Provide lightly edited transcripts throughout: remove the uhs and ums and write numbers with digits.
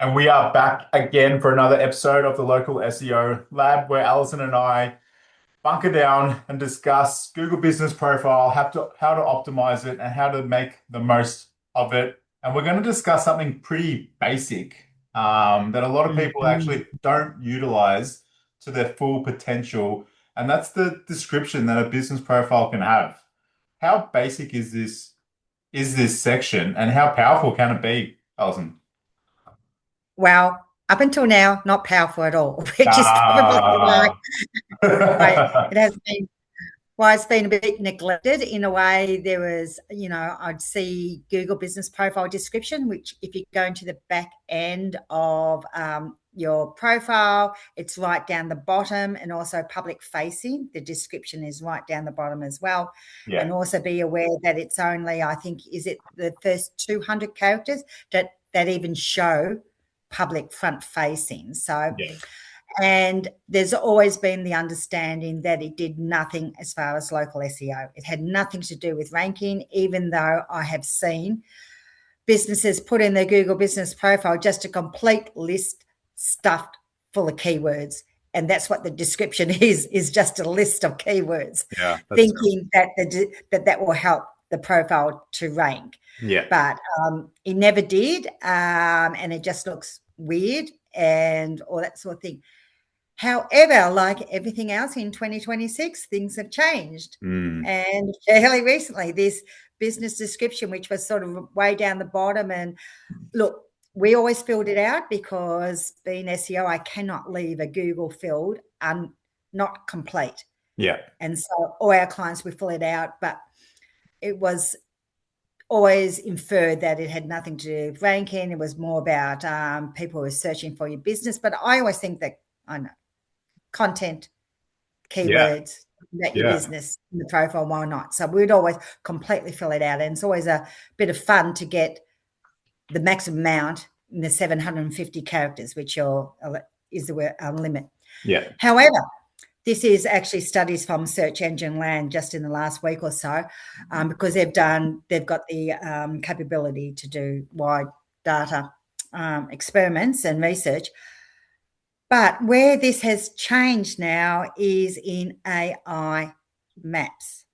And we are back again for another episode of the local SEO lab where Alison and I bunker down and discuss Google Business Profile, how to optimize it, and how to make the most of it. And we're going to discuss something pretty basic that a lot of people Mhm. actually don't utilize to their full potential, and that's the description that a business profile can have. How basic is this section, and how powerful can it be, Alison? Well, up until now, not powerful at all, which is probably Ah. why it has been why it's been a bit neglected in a way. There was, I'd see Google Business Profile description, which if you go into the back end of your profile, it's right down the bottom, and also public facing. The description is right down the bottom as well. Yeah, And also be aware that it's only, I think, is it the first 200 characters that even show public front facing. So, yeah, and there's always been the understanding that it did nothing as far as local SEO. It had nothing to do with ranking, even though I have seen businesses put in their Google Business Profile just a complete list stuffed full of keywords. And that's what the description is just a list of keywords, yeah. That's thinking that that will help the profile to rank. yeah, But it never did, and it just looks weird and all that sort of thing. However, like everything else in 2026, things have changed. mm, And fairly recently, this business description, which was sort of way down the bottom, and look, we always filled it out because being SEO, I cannot leave a Google field not complete. yeah, And so all our clients, we fill it out, but it was always inferred that it had nothing to do with ranking. It was more about people who were searching for your business. But I always think that, I know, content, yeah, keywords about your yeah, business in the profile, why not? So we'd always completely fill it out. And it's always a bit of fun to get the maximum amount in the 750 characters, which is the limit. yeah. However, this is actually studies from Search Engine Land just in the last week or so, because they've got the capability to do wide data experiments and research. But where this has changed now is in AI maps.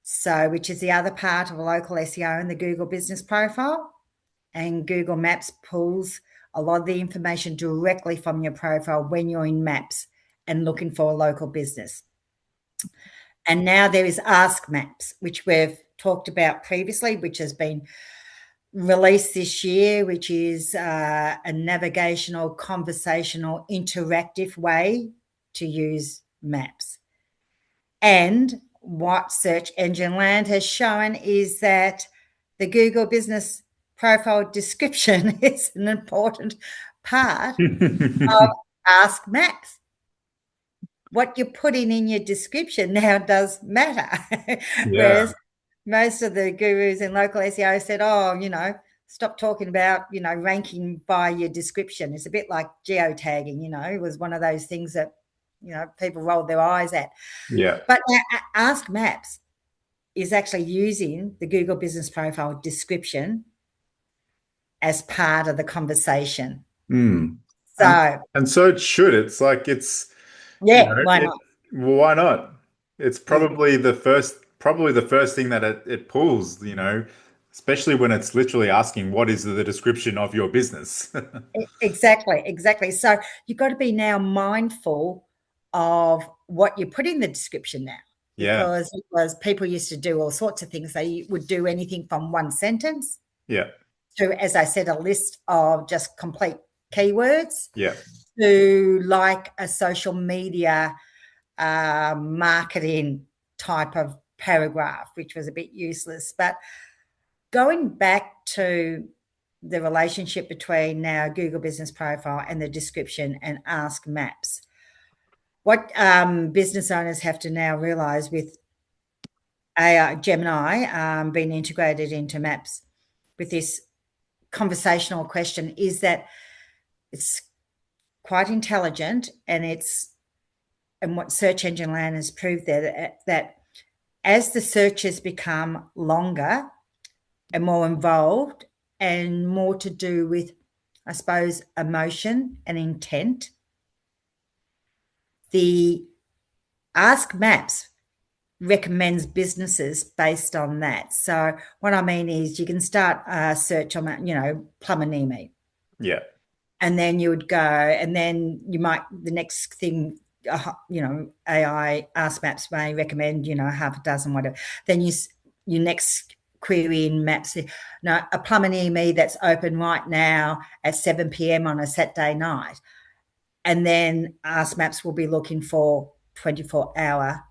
So, which is the other part of local SEO and the Google Business Profile. And Google Maps pulls a lot of the information directly from your profile when you're in Maps and looking for a local business. And now there is Ask Maps, which we've talked about previously, which has been released this year, which is a navigational, conversational, interactive way to use maps. And what Search Engine Land has shown is that the Google Business Profile description is an important part of Ask Maps. What you're putting in your description now does matter. Yeah, Whereas most of the gurus in local SEO said, oh, stop talking about, ranking by your description. It's a bit like geotagging, it was one of those things that, people rolled their eyes at. yeah. But now Ask Maps is actually using the Google Business Profile description as part of the conversation. Mm. And So, and so it should. It's like yeah, why it not? well, why not? It's Yeah. probably the first thing that it pulls, especially when it's literally asking what is the description of your business. Exactly, exactly. So you've got to be now mindful of what you put in the description now, Yeah, because it was people used to do all sorts of things. They would do anything from one sentence yeah, to, as I said, a list of just complete keywords yeah, to like a social media marketing type of paragraph, which was a bit useless. But going back to the relationship between now Google Business Profile and the description and Ask Maps, what business owners have to now realize with AI, Gemini being integrated into Maps with this conversational question is that it's quite intelligent, and what Search Engine Land has proved that as the searches become longer and more involved and more to do with I suppose, emotion and intent. The Ask Maps recommends businesses based on that. So what I mean is you can start a search on that, plumber near me. Yeah. And then you would go, and then you might, the next thing, AI Ask Maps may recommend, half a dozen, whatever. Then you next query in Maps, no, a plumber near me that's open right now at 7 p.m. on a Saturday night. And then Ask Maps will be looking for 24-hour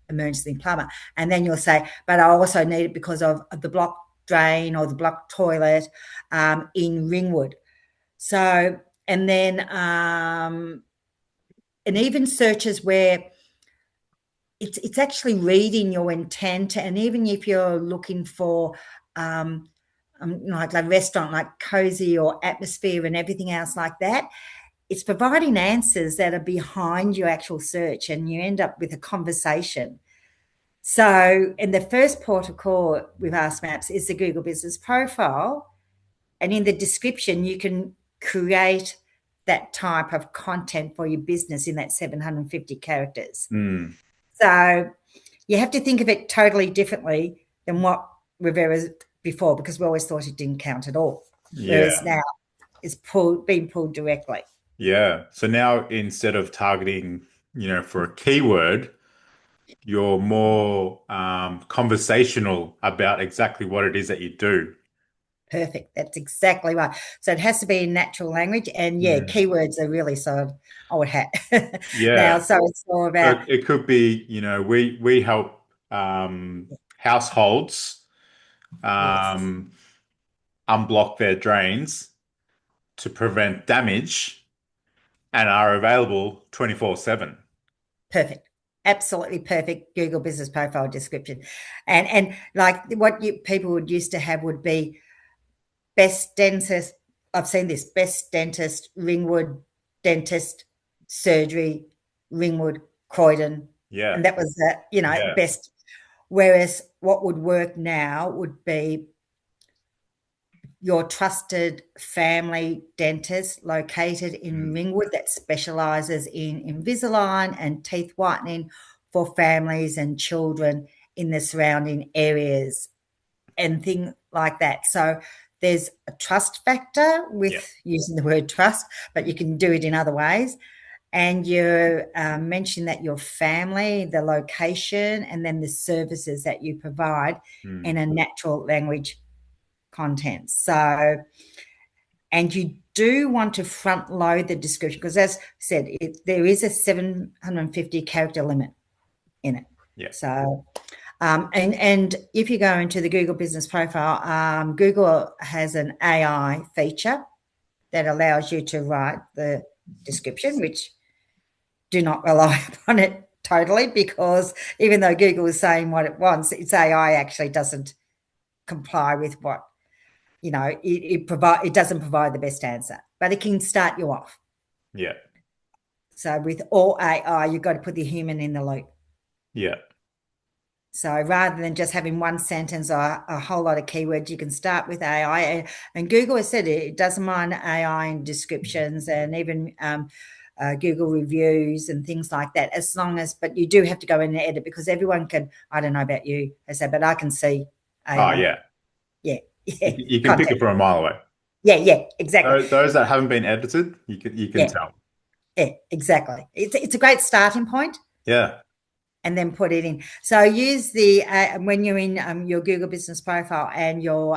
emergency plumber. And then you'll say, but I also need it because of the block drain or the block toilet in Ringwood. So, and then, and even searches where it's actually reading your intent. And even if you're looking for, like a restaurant, like cozy or atmosphere and everything else like that, it's providing answers that are behind your actual search, and you end up with a conversation. So, in the first port of call with Ask Maps is the Google Business Profile. And in the description, you can create that type of content for your business in that 750 characters. Mm. So you have to think of it totally differently than what we've ever before, because we always thought it didn't count at all. Yeah. Whereas now it's being pulled directly. Yeah. So now instead of targeting, for a keyword, you're more conversational about exactly what it is that you do. Perfect. That's exactly right. So it has to be in natural language. And yeah, Mm. keywords are really sort of old hat now. Yeah. So it's all So about, it could be, we help households yes, um, unblock their drains to prevent damage and are available 24/7. perfect. Absolutely perfect Google Business Profile description. And like what people would used to have would be best dentist. I've seen this: best dentist, Ringwood dentist, surgery, Ringwood, Croydon. Yeah. And that was the, Yeah. best. Whereas what would work now would be your trusted family dentist located in Mm. Ringwood that specialises in Invisalign and teeth whitening for families and children in the surrounding areas and things like that. So there's a trust factor Yeah. with using the word trust, but you can do it in other ways. And you mentioned that your family, the location, and then the services that you provide Mm. in a natural language content. So, and you do want to front load the description because, as I said, there is a 750 character limit in it. Yeah. So, and if you go into the Google Business Profile, Google has an AI feature that allows you to write the description, which do not rely upon it totally, because even though Google is saying what it wants, its AI actually doesn't comply with what it doesn't provide the best answer, but it can start you off. Yeah. So with all AI, you've got to put the human in the loop. Yeah. So rather than just having one sentence or a whole lot of keywords, you can start with AI. And Google has said it doesn't mind AI in descriptions and even Google reviews and things like that, as long as, but you do have to go in and edit, because everyone can, I don't know about you, I said, but I can see Oh, AI. yeah. Yeah, You, yeah, you can pick content. it from a mile away. Yeah, exactly. Those that haven't been edited, you can Yeah, tell. yeah, exactly. It's a great starting point, Yeah. and then put it in. So use the when you're in your Google Business Profile and you're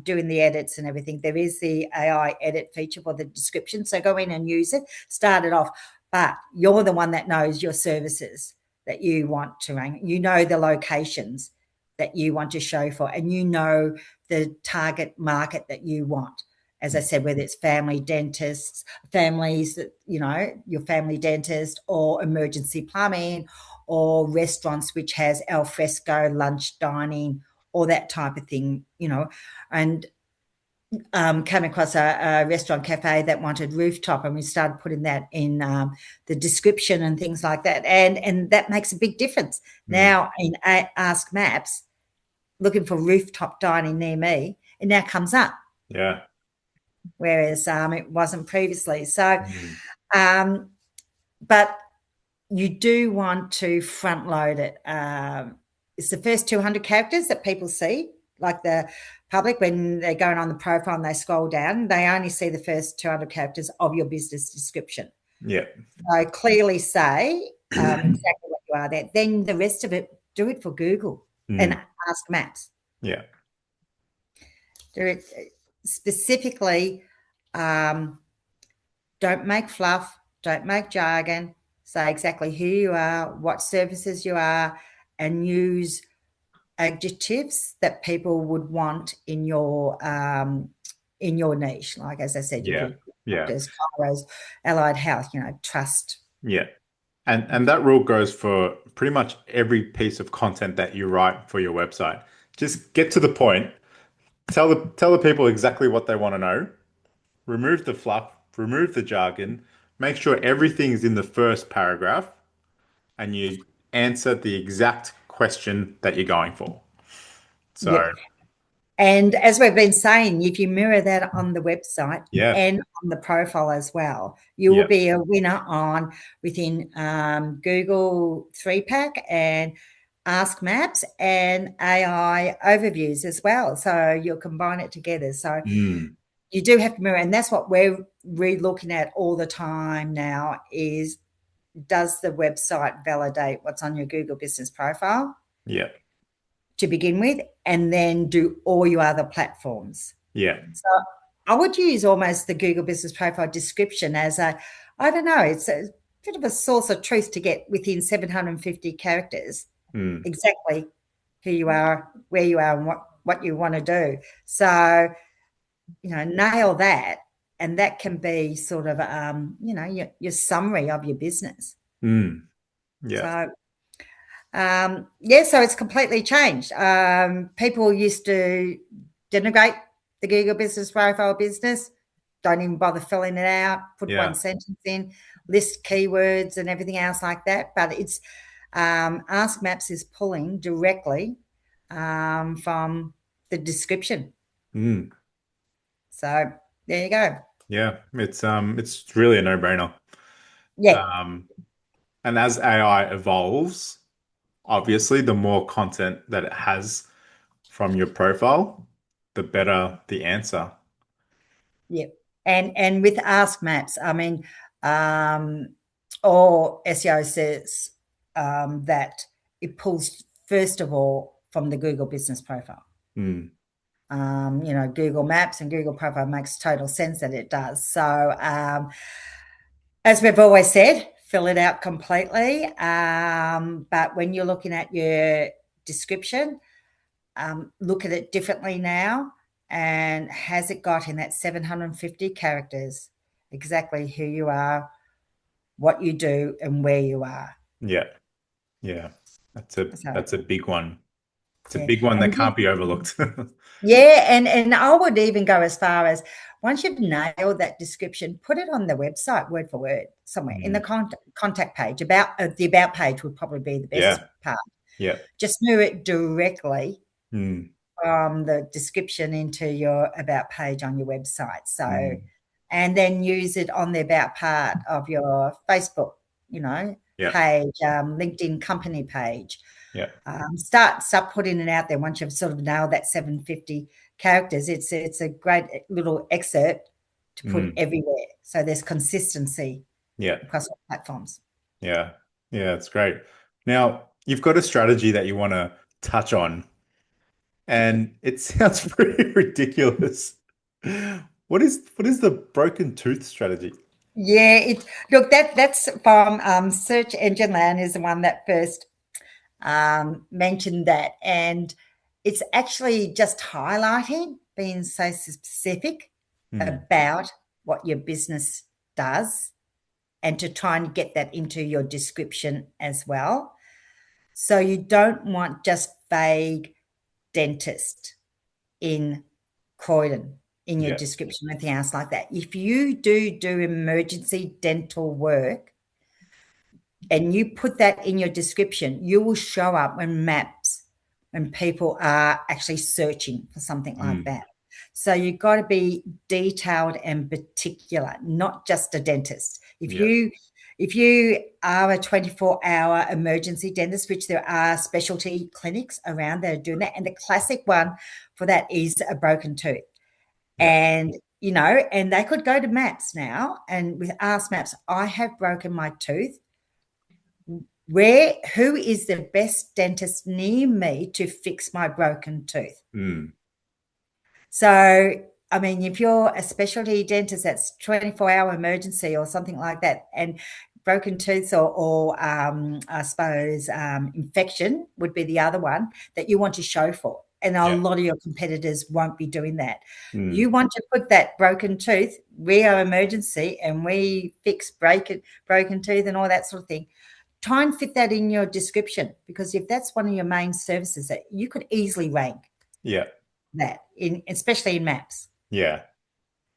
doing the edits and everything, there is the AI edit feature for the description. So go in and use it, start it off. But you're the one that knows your services that you want to rank. You know the locations that you want to show for, and you know the target market that you want. As I said, whether it's family dentists, families that, your family dentist, or emergency plumbing, or restaurants which has al fresco lunch dining, or that type of thing, and came across a restaurant cafe that wanted rooftop, and we started putting that in the description and things like that, and that makes a big difference. Mm. Now in Ask Maps, looking for rooftop dining near me, it now comes up. Yeah. whereas it wasn't previously. So, Mm. but you do want to front load it. It's the first 200 characters that people see, like the public, when they're going on the profile and they scroll down, they only see the first 200 characters of your business description. Yeah. So clearly say exactly what you are there. Then the rest of it, do it for Google and ask Maps. Yeah. Do it specifically. Don't make fluff. Don't make jargon. Say exactly who you are, what services you are, and use adjectives that people would want in your niche. Like as I said, you Yeah. could Yeah. doctors, chiros, allied health. Trust. Yeah. And that rule goes for pretty much every piece of content that you write for your website. Just get to the point. Tell the people exactly what they want to know. Remove the fluff, remove the jargon, make sure everything's in the first paragraph, and you answer the exact question that you're going for. Yeah. So, And as we've been saying, if you mirror that on the website yeah. and on the profile as well, you will Yeah. be a winner on within Google 3-pack and Ask Maps and AI overviews as well. So you'll combine it together. So Mm. you do have to mirror, and that's what we're re-looking at all the time now is, does the website validate what's on your Google business profile Yeah. to begin with, and then do all your other platforms? Yeah. So I would use almost the Google business profile description as I don't know, it's a bit of a source of truth to get within 750 characters Mm. exactly who you are, where you are, and what you want to do. So, nail that. And that can be sort of, your summary of your business. Mm. Yeah. So, so it's completely changed. People used to denigrate the Google business profile business, don't even bother filling it out, put one Yeah. sentence in, list keywords and everything else like that. But it's Ask Maps is pulling directly from the description. Mm. So there you go. Yeah. It's really a no-brainer. Yeah, Um, and as AI evolves, obviously, the more content that it has from your profile, the better the answer. yeah. And with Ask Maps, I mean, or SEO says that it pulls first of all from the Google business profile. Mm. Google Maps and Google Profile makes total sense that it does. So, as we've always said, fill it out completely. But when you're looking at your description, look at it differently now. And has it got in that 750 characters exactly who you are, what you do, and where you are? Yeah. Yeah. So, That's a big one. It's a yeah. big one that And can't be overlooked. yeah, and I would even go as far as, once you've nailed that description, put it on the website word for word somewhere in the Mm. contact page. The about page would probably be the best Yeah. part. Yeah. Just move it directly Mm. from the description into your about page on your website. So, Mm. and then use it on the about part of your Facebook, Yeah. page, LinkedIn company page. Yeah. Start putting it out there once you've sort of nailed that 750 characters. It's a great little excerpt to put Mm. everywhere. So there's consistency Yeah. across all platforms. Yeah. Yeah. It's great. Now, you've got a strategy that you want to touch on, and it sounds pretty ridiculous. What is the broken tooth strategy? Yeah, look, that's from Search Engine Land is the one that first mentioned that, and it's actually just highlighting being so specific Mm. about what your business does, and to try and get that into your description as well. So you don't want just vague dentist in Croydon in your Yeah. description or anything else like that. If you do emergency dental work and you put that in your description, you will show up when people are actually searching for something like Mm. that. So you've got to be detailed and particular, not just a dentist. Yeah. If you are a 24-hour emergency dentist, which there are specialty clinics around that are doing that, and the classic one for that is a broken tooth. Yeah. And and they could go to Maps now, and with Ask Maps, I have broken my tooth. Who is the best dentist near me to fix my broken tooth? Mm. So, I mean, if you're a specialty dentist that's 24-hour emergency or something like that, and broken tooth or I suppose infection would be the other one that you want to show for. And a Yeah. lot of your competitors won't be doing that. Mm. You want to put that broken tooth, we are emergency and we fix broken tooth and all that sort of thing. Try and fit that in your description, because if that's one of your main services, that you could easily rank Yeah. that especially in Maps. Yeah.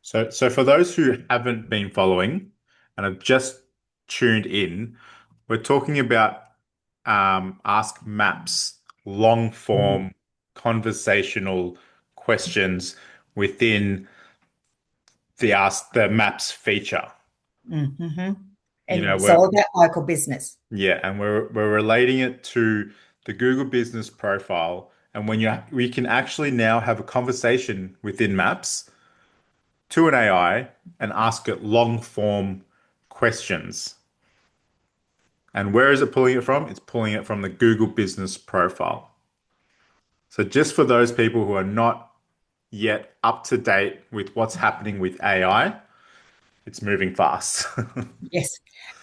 So for those who haven't been following and have just tuned in, we're talking about Ask Maps, long form conversational questions within the Maps feature. Mm-hmm. You And know, it's all about local business. and we're relating it to the Google Business Profile, and we can actually now have a conversation within Maps to an AI and ask it long form questions. And where is it pulling it from? It's pulling it from the Google Business Profile. So just for those people who are not yet up to date with what's happening with AI, it's moving fast. Yes.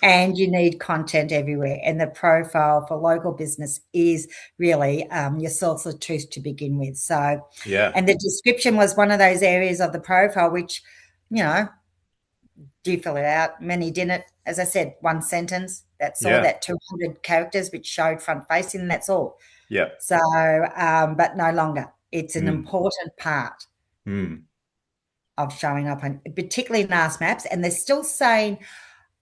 And you need content everywhere. And the profile for local business is really your source of truth to begin with. So, Yeah. and the description was one of those areas of the profile, which, do you fill it out? Many didn't. As I said, one sentence. That's all, Yeah. that 200 characters, which showed front facing. That's all. Yeah. So, but no longer. It's an Mm. important part Mm. of showing up, on, particularly in Ask Maps. And they're still saying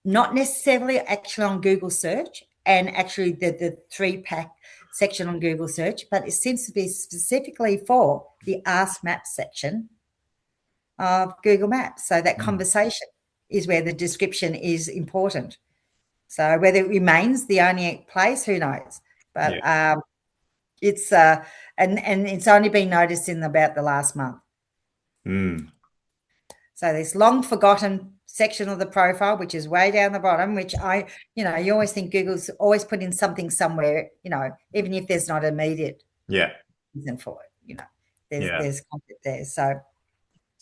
not necessarily actually on Google search and actually the three-pack section on Google search, but it seems to be specifically for the Ask Maps section of Google Maps. So that Mm. conversation is where the description is important. So whether it remains the only place, who knows? But Yeah. it's and it's only been noticed in about the last month. Mm. So this long forgotten section of the profile, which is way down the bottom, which you always think Google's always putting something somewhere, even if there's not immediate Yeah. reason for it, Yeah. there's content there. So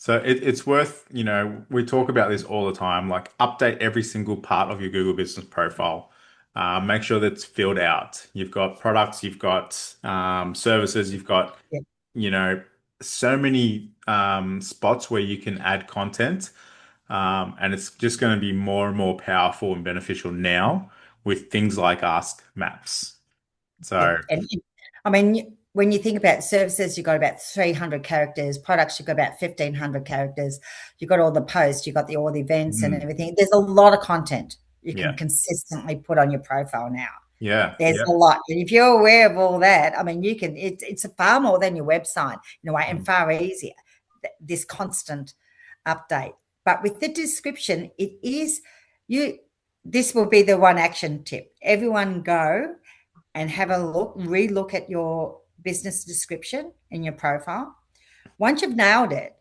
So it's worth, we talk about this all the time, like update every single part of your Google Business Profile. Make sure that's filled out. You've got products, you've got services, you've got, yeah, you know, so many spots where you can add content. And it's just going to be more and more powerful and beneficial now with things like Ask Maps. yeah. So, And I mean, when you think about services, you've got about 300 characters. Products, you've got about 1,500 characters. You've got all the posts, you've got all the events and mm, everything. There's a lot of content you yeah, can consistently put on your profile now. yeah, There's yeah, a lot. And if you're aware of all that, I mean, it's far more than your website in a way, and mm, far easier, this constant update. But with the description, this will be the one action tip. Everyone go and have a relook at your business description in your profile. Once you've nailed it,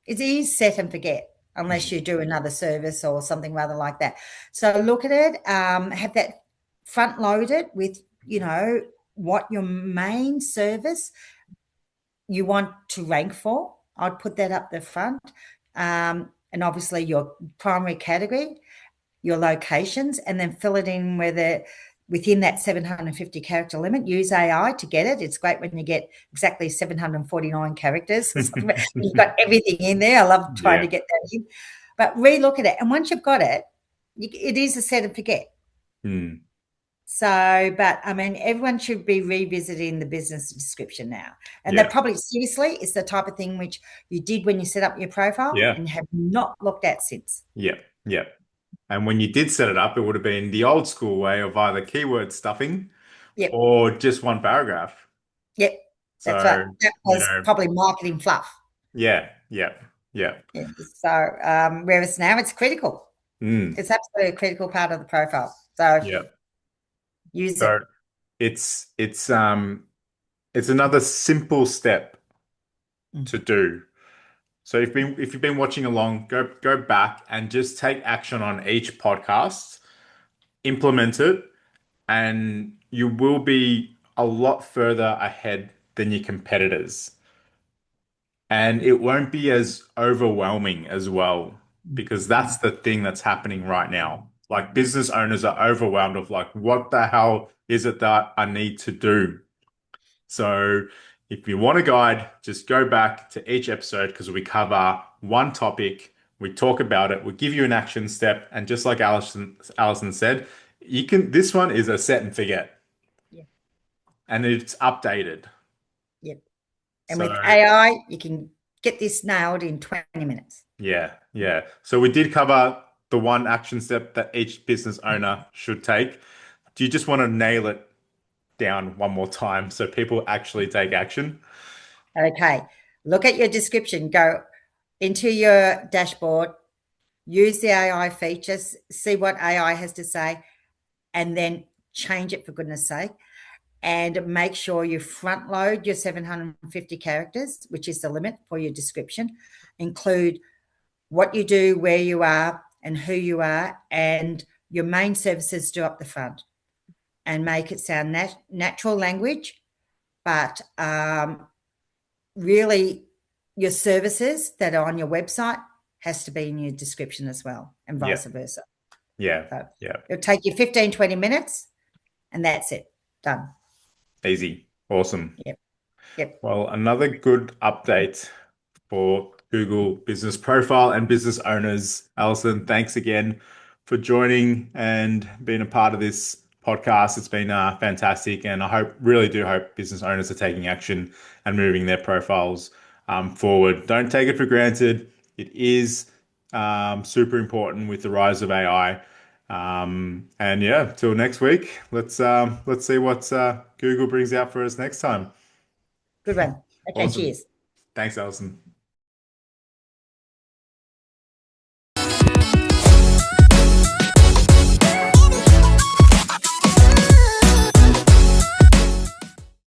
it's easy set and forget unless mm, you do another service or something rather like that. So look at it, have that front loaded with, what your main service you want to rank for. I'd put that up the front. And obviously your primary category, your locations, and then fill it in within that 750 character limit. Use AI to get it. It's great when you get exactly 749 characters. You've got everything in there. I love trying yeah, to get that in. But relook at it. And once you've got it, it is a set and forget. mm, So, but I mean, everyone should be revisiting the business description now. And yeah, that probably seriously is the type of thing which you did when you set up your profile yeah, and have not looked at since. yeah, yeah. And when you did set it up, it would have been the old school way of either keyword stuffing Yep. or just one paragraph. Yep. That's right. So, That you was know, probably marketing fluff. Yeah, yeah, yeah. Yeah. So, whereas now it's critical. Mm, It's absolutely a critical part of the profile. So yeah. use So it. it's another simple step Mm. to do. So if you've been watching along, go back and just take action on each podcast, implement it, and you will be a lot further ahead than your competitors. And it won't be as overwhelming as well, because that's the thing that's happening right now. Like business owners are overwhelmed of like, what the hell is it that I need to do? So if you want a guide, just go back to each episode because we cover one topic, we talk about it, we give you an action step, and just like Alison said, this one is a set and forget, Yeah. and it's updated. Yeah. And So with AI, you can get this nailed in 20 minutes. yeah, yeah. So we did cover the one action step that each business owner should take. Do you just want to nail it down one more time so people actually take action? Okay. Look at your description. Go into your dashboard, use the AI features, see what AI has to say, and then change it for goodness sake. And make sure you front load your 750 characters, which is the limit for your description. Include what you do, where you are, and who you are, and your main services do up the front, and make it sound natural language, but really your services that are on your website has to be in your description as well, and Yeah, vice versa. yeah, So yeah. it'll take you 15, 20 minutes, and that's it. Done. Easy. Awesome. Yep. Yep. Well, another good update for Google Business Profile and business owners. Alison, thanks again for joining and being a part of this podcast. It's been fantastic, and I really do hope business owners are taking action and moving their profiles forward. Don't take it for granted. It is super important with the rise of AI. And yeah, till next week. Let's see what Google brings out for us next time. Good one. Okay. Awesome. Cheers. Thanks, Alison.